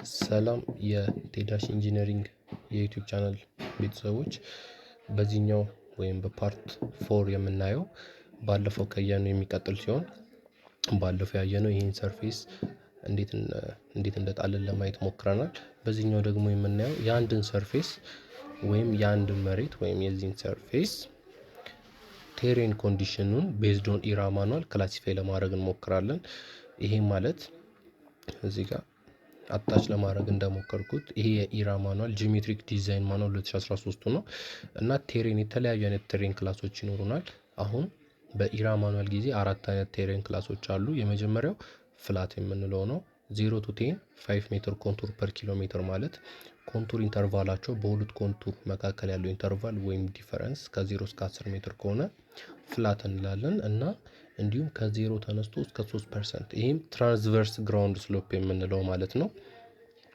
ሰላም የቴዳሽ ኢንጂነሪንግ የዩቲዩብ ቻናል ቤተሰቦች፣ በዚህኛው ወይም በፓርት 4 የምናየው ባለፈው ከያነው የሚቀጥል ሲሆን ባለፈው ያየነው ይህን ሰርፌስ እንዴት እንደጣልን ለማየት ሞክረናል። በዚህኛው ደግሞ የምናየው የአንድን ሰርፌስ ወይም የአንድን መሬት ወይም የዚህን ሰርፌስ ቴሬን ኮንዲሽኑን ቤዝድ ኦን ኢራ ማኑዋል ክላሲፋይ ለማድረግ እንሞክራለን። ይሄ ማለት እዚህ ጋር አታች ለማድረግ እንደሞከርኩት ይሄ የኢራ ማኑዋል ጂኦሜትሪክ ዲዛይን ማኑዋል 2013 ነው እና ቴሬን የተለያዩ አይነት ቴሬን ክላሶች ይኖሩናል። አሁን በኢራ ማኑዋል ጊዜ አራት አይነት ቴሬን ክላሶች አሉ። የመጀመሪያው ፍላት የምንለው ነው። 0 to 10 5 ሜትር ኮንቱር ፐር ኪሎ ሜትር ማለት ኮንቱር ኢንተርቫላቸው በሁለት ኮንቱር መካከል ያለው ኢንተርቫል ወይም ዲፈረንስ ከ0 እስከ 10 ሜትር ከሆነ ፍላት እንላለን እና እንዲሁም ከ0 ተነስቶ እስከ 3%፣ ይህም ትራንስቨርስ ግራውንድ ስሎፕ የምንለው ማለት ነው።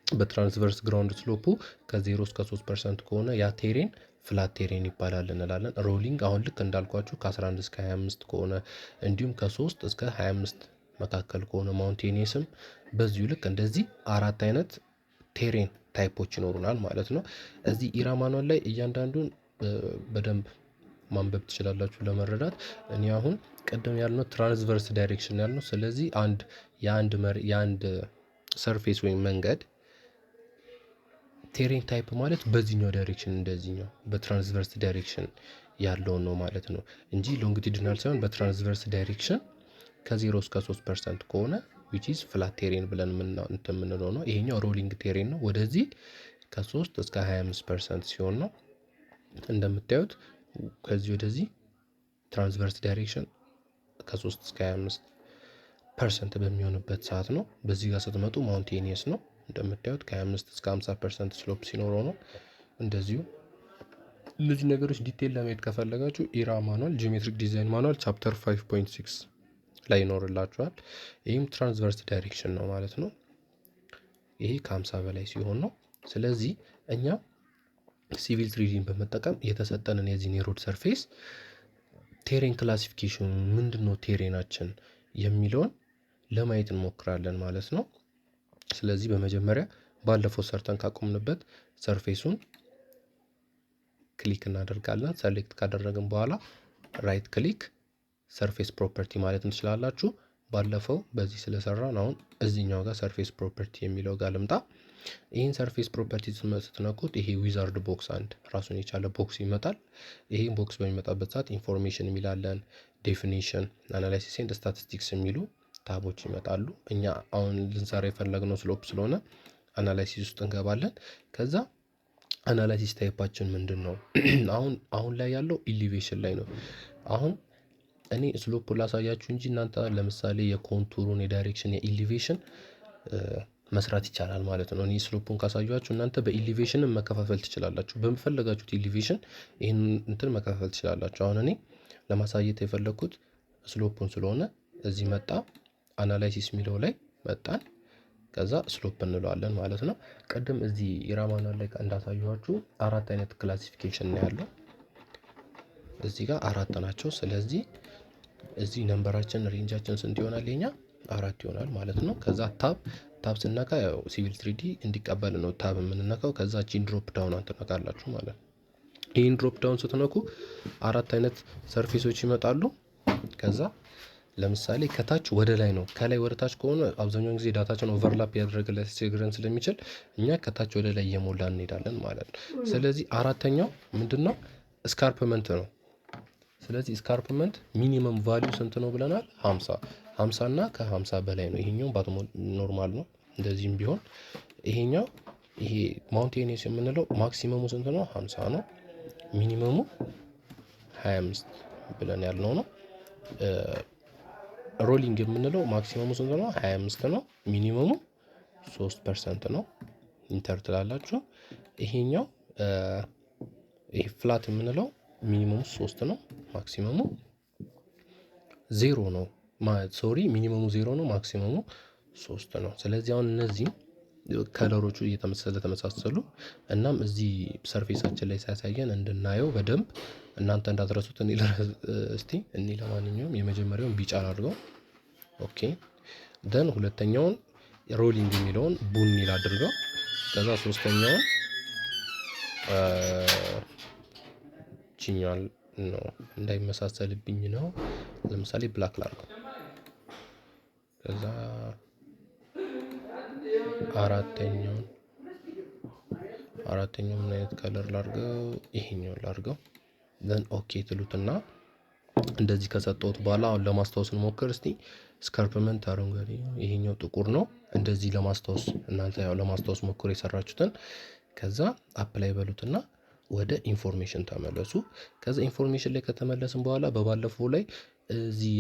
በትራንስቨርስ ግራውንድ ስሎፑ ከ0 እስከ 3% ከሆነ ያ ቴሬን ፍላት ቴሬን ይባላል እንላለን። ሮሊንግ አሁን ልክ እንዳልኳችሁ ከ11 እስከ 25 ከሆነ እንዲሁም ከ3 እስከ 25 መካከል ከሆነ ማውንቴኒየስም በዚሁ ልክ እንደዚህ አራት አይነት ቴሬን ታይፖች ይኖሩናል ማለት ነው። እዚህ ኢራ ማኑዋል ላይ እያንዳንዱን በደንብ ማንበብ ትችላላችሁ ለመረዳት። እኔ አሁን ቀደም ያልነው ትራንስቨርስ ዳይሬክሽን ያልነው፣ ስለዚህ የአንድ ሰርፌስ ወይም መንገድ ቴሬን ታይፕ ማለት በዚህኛው ዳይሬክሽን እንደዚህኛው በትራንስቨርስ ዳይሬክሽን ያለውን ነው ማለት ነው እንጂ ሎንጊቱዲናል ሳይሆን በትራንስቨርስ ዳይሬክሽን ከ0 እስከ 3% ከሆነ which is flat terrain ብለን የምንለው ነው። ይሄኛው ሮሊንግ ቴሬን ነው። ወደዚህ ከ3 እስከ 25% ሲሆን ነው። እንደምታዩት ከዚህ ወደዚህ ትራንስቨርስ ዳይሬክሽን ከ3 እስከ 25% በሚሆንበት ሰዓት ነው። በዚህ ጋር ስትመጡ ማውንቴኒየስ ነው። እንደምታዩት ከ25 እስከ 50% ስሎፕ ሲኖረው ነው። እንደዚሁ እነዚህ ነገሮች ዲቴል ለማየት ከፈለጋችሁ ኢራ ማኑዋል ጂኦሜትሪክ ዲዛይን ማኑዋል ቻፕተር 5.6 ላይ ይኖርላችኋል። ይህም ትራንስቨርስ ዳይሬክሽን ነው ማለት ነው። ይሄ ከ50 በላይ ሲሆን ነው። ስለዚህ እኛ ሲቪል ትሪዲን በመጠቀም የተሰጠንን የዚህን የሮድ ሰርፌስ ቴሬን ክላሲፊኬሽን ምንድነው ቴሬናችን የሚለውን ለማየት እንሞክራለን ማለት ነው። ስለዚህ በመጀመሪያ ባለፈው ሰርተን ካቆምንበት ሰርፌሱን ክሊክ እናደርጋለን። ሰሌክት ካደረግን በኋላ ራይት ክሊክ ሰርፌስ ፕሮፐርቲ ማለት እንችላላችሁ። ባለፈው በዚህ ስለሰራን አሁን እዚህኛው ጋር ሰርፌስ ፕሮፐርቲ የሚለው ጋር ልምጣ። ይህን ሰርፌስ ፕሮፐርቲ ስትነኩት ይሄ ዊዛርድ ቦክስ አንድ ራሱን የቻለ ቦክስ ይመጣል። ይሄን ቦክስ በሚመጣበት ሰዓት ኢንፎርሜሽን የሚላለን፣ ዴፊኒሽን፣ አናላይሲስ ኤንድ ስታቲስቲክስ የሚሉ ታቦች ይመጣሉ። እኛ አሁን ልንሰራ የፈለግነው ስሎፕ ስለሆነ አናላይሲስ ውስጥ እንገባለን። ከዛ አናላይሲስ ታይፓችን ምንድን ነው? አሁን ላይ ያለው ኢሊቬሽን ላይ ነው። አሁን እኔ ስሎፑን ላሳያችሁ እንጂ እናንተ ለምሳሌ የኮንቱሩን የዳይሬክሽን የኢሊቬሽን መስራት ይቻላል ማለት ነው። እኔ ስሎፑን ካሳያችሁ እናንተ በኢሊቬሽንም መከፋፈል ትችላላችሁ። በምፈለጋችሁት ኢሊቬሽን ይህን እንትን መከፋፈል ትችላላችሁ። አሁን እኔ ለማሳየት የፈለግኩት ስሎፑን ስለሆነ እዚህ መጣ፣ አናላይሲስ የሚለው ላይ መጣን፣ ከዛ ስሎፕ እንለዋለን ማለት ነው። ቅድም እዚህ ኢራ ማኑዋል ላይ እንዳሳየኋችሁ አራት አይነት ክላሲፊኬሽን ነው ያለው። እዚህ ጋር አራት ናቸው። ስለዚህ እዚህ ነምበራችን ሬንጃችን ስንት ይሆናል? የኛ 4 ይሆናል ማለት ነው። ከዛ ታብ ስነካ ያው ሲቪል 3D እንዲቀበል ነው ታብ የምንነካው። ከዛ ጂን ድሮፕ ዳውን ትነካላችሁ ማለት ነው። ይህን ድሮፕ ዳውን ስትነኩ አራት አይነት ሰርፌሶች ይመጣሉ። ከዛ ለምሳሌ ከታች ወደ ላይ ነው። ከላይ ወደ ታች ከሆነ አብዛኛውን ጊዜ ዳታችን ኦቨርላፕ ያደረገ ሊያስቸግረን ስለሚችል እኛ ከታች ወደ ላይ እየሞላ እንሄዳለን ማለት ነው። ስለዚህ አራተኛው ምንድነው? ስካርፕመንት ነው። ስለዚህ ስካርፕመንት ሚኒመም ቫልዩ ስንት ነው ብለናል? 50 እና ከ50 በላይ ነው። ይሄኛው ባትሞ ኖርማል ነው። እንደዚህም ቢሆን ይሄኛው ይሄ ማውንቴኒየስ የምንለው ማክሲመሙ ስንት ነው? 50 ነው። ሚኒመሙ 25 ብለን ያልነው ነው። ሮሊንግ የምንለው ማክሲመሙ ስንት ነው? 25 ነው። ሚኒመሙ 3% ነው። ኢንተር ትላላችሁ። ይሄኛው ይሄ ፍላት የምንለው ሚኒመሙ 3 ነው፣ ማክሲመሙ 0 ነው። ሚኒመሙ 0 ነው፣ ማክሲመሙ 3 ነው። ስለዚህ አሁን እነዚህ ከለሮቹ ተመሳሰሉ። እናም እዚህ ሰርፌሳችን ላይ ሲያሳየን እንድናየው በደንብ እናንተ እንዳትረሱት እኔ ለማንኛውም የመጀመሪያውን ቢጫ አድርገው። ኦኬ ደን ሁለተኛውን ሮሊንግ የሚለውን ቡኒ ላድርገው። ከዛ ሶስተኛውን ቺኛል ነው እንዳይመሳሰልብኝ ነው። ለምሳሌ ብላክ ላድርገው። ከዛ አራተኛው ምን አይነት ከለር ላድርገው? ይሄኛው ላድርገው። ዘን ኦኬ ትሉትና እንደዚህ ከሰጠሁት በኋላ አሁን ለማስታወስ እንሞክር እስቲ። ስካርፕመንት አረንጓዴ፣ ይሄኛው ጥቁር ነው። እንደዚህ ለማስታወስ እናንተ ያው ለማስታወስ ሞክሩ የሰራችሁትን። ከዛ አፕላይ በሉትና ወደ ኢንፎርሜሽን ተመለሱ። ከዛ ኢንፎርሜሽን ላይ ከተመለስን በኋላ በባለፈው ላይ እዚህ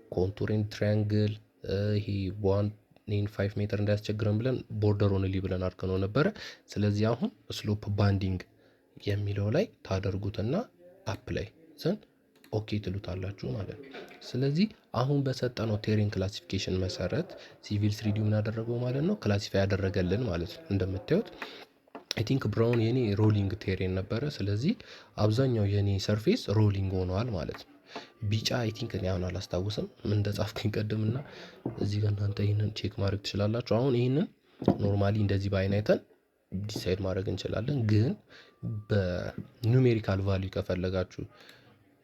የኮንቱሪንግ ትራያንግል ይሄ 1.5 ሜትር እንዳያስቸግረን ብለን ቦርደር ኦንሊ ብለን አድርገነው ነበረ። ስለዚህ አሁን ስሎፕ ባንዲንግ የሚለው ላይ ታደርጉትና አፕላይ ዘን ኦኬ ትሉታላችሁ ማለት ነው። ስለዚህ አሁን በሰጠነው ቴሬን ክላሲፊኬሽን መሰረት ሲቪል 3ዲ ምን አደረገው ማለት ነው? ክላሲፋይ ያደረገልን ማለት ነው። እንደምታዩት አይ ቲንክ ብራውን የኔ ሮሊንግ ቴሬን ነበረ። ስለዚህ አብዛኛው የኔ ሰርፌስ ሮሊንግ ሆኗል ማለት ነው። ቢጫ አይ ቲንክ እኔ አሁን አላስታውስም ምን እንደጻፍኩኝ ቀድምና እዚህ ጋር እናንተ ይሄንን ቼክ ማድረግ ትችላላችሁ። አሁን ይሄንን ኖርማሊ እንደዚህ በአይን አይተን ዲሳይድ ማድረግ እንችላለን። ግን በኒውሜሪካል ቫልዩ ከፈለጋችሁ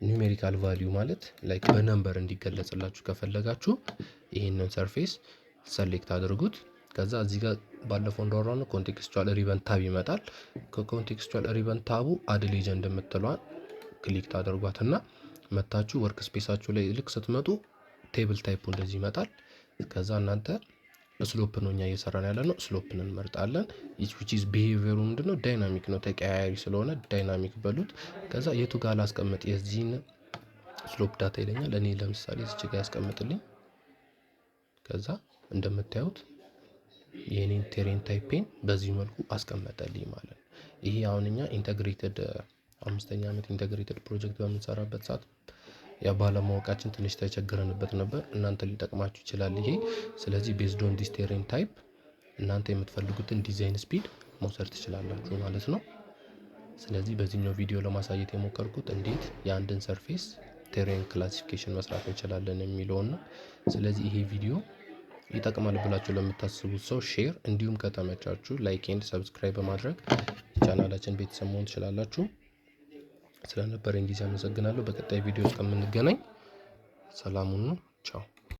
ኒውሜሪካል ቫልዩ ማለት ላይክ በነምበር እንዲገለጽላችሁ ከፈለጋችሁ ይሄንን ሰርፌስ ሰሌክት አድርጉት። ከዛ እዚህ ጋር ባለፈው እንዳወራነው ኮንቴክስቹዋል ሪበን ታብ ይመጣል። ከኮንቴክስቹዋል ሪበን ታቡ አድ ሌጀንድ የምትለዋን ክሊክ ታደርጓትና መታችሁ ወርክ ስፔሳችሁ ላይ ልክ ስትመጡ ቴብል ታይፑ እንደዚህ ይመጣል። ከዛ እናንተ ስሎፕ ነው እኛ እየሰራን ያለ ነው። ስሎፕን እንመርጣለን። which is behavior ምንድነው? ዳይናሚክ ነው፣ ተቀያያሪ ስለሆነ ዳይናሚክ በሉት። ከዛ የቱ ጋር ላስቀምጥ የዚህን ስሎፕ ዳታ ይለኛል። እኔ ለምሳሌ እዚህ ጋር ያስቀምጥልኝ። ከዛ እንደምታዩት የኔን ቴሬን ታይፔን በዚህ መልኩ አስቀመጠልኝ ማለት ነው። ይሄ አሁን እኛ ኢንተግሬትድ 5ኛ ዓመት ኢንተግሬትድ ፕሮጀክት በምንሰራበት ሰዓት ያ ባለማወቃችን ትንሽ ተቸግረንበት ነበር። እናንተ ሊጠቅማችሁ ይችላል ይሄ። ስለዚህ ቤዝድ ኦን ዲስ ቴሬን ታይፕ እናንተ የምትፈልጉትን ዲዛይን ስፒድ መውሰድ ትችላላችሁ ማለት ነው። ስለዚህ በዚህኛው ቪዲዮ ለማሳየት የሞከርኩት እንዴት የአንድን ሰርፌስ ቴሬን ክላሲፊኬሽን መስራት እንችላለን የሚለውን ነው። ስለዚህ ይሄ ቪዲዮ ይጠቅማል ብላችሁ ለምታስቡት ሰው ሼር፣ እንዲሁም ከተመቻችሁ ላይክ ኤንድ ሰብስክራይብ በማድረግ ቻናላችን ቤተሰብ መሆን ትችላላችሁ። ስለነበረኝ ጊዜ አመሰግናለሁ። በቀጣይ ቪዲዮ እስከምንገናኝ ሰላም ሁኑ። ቻው።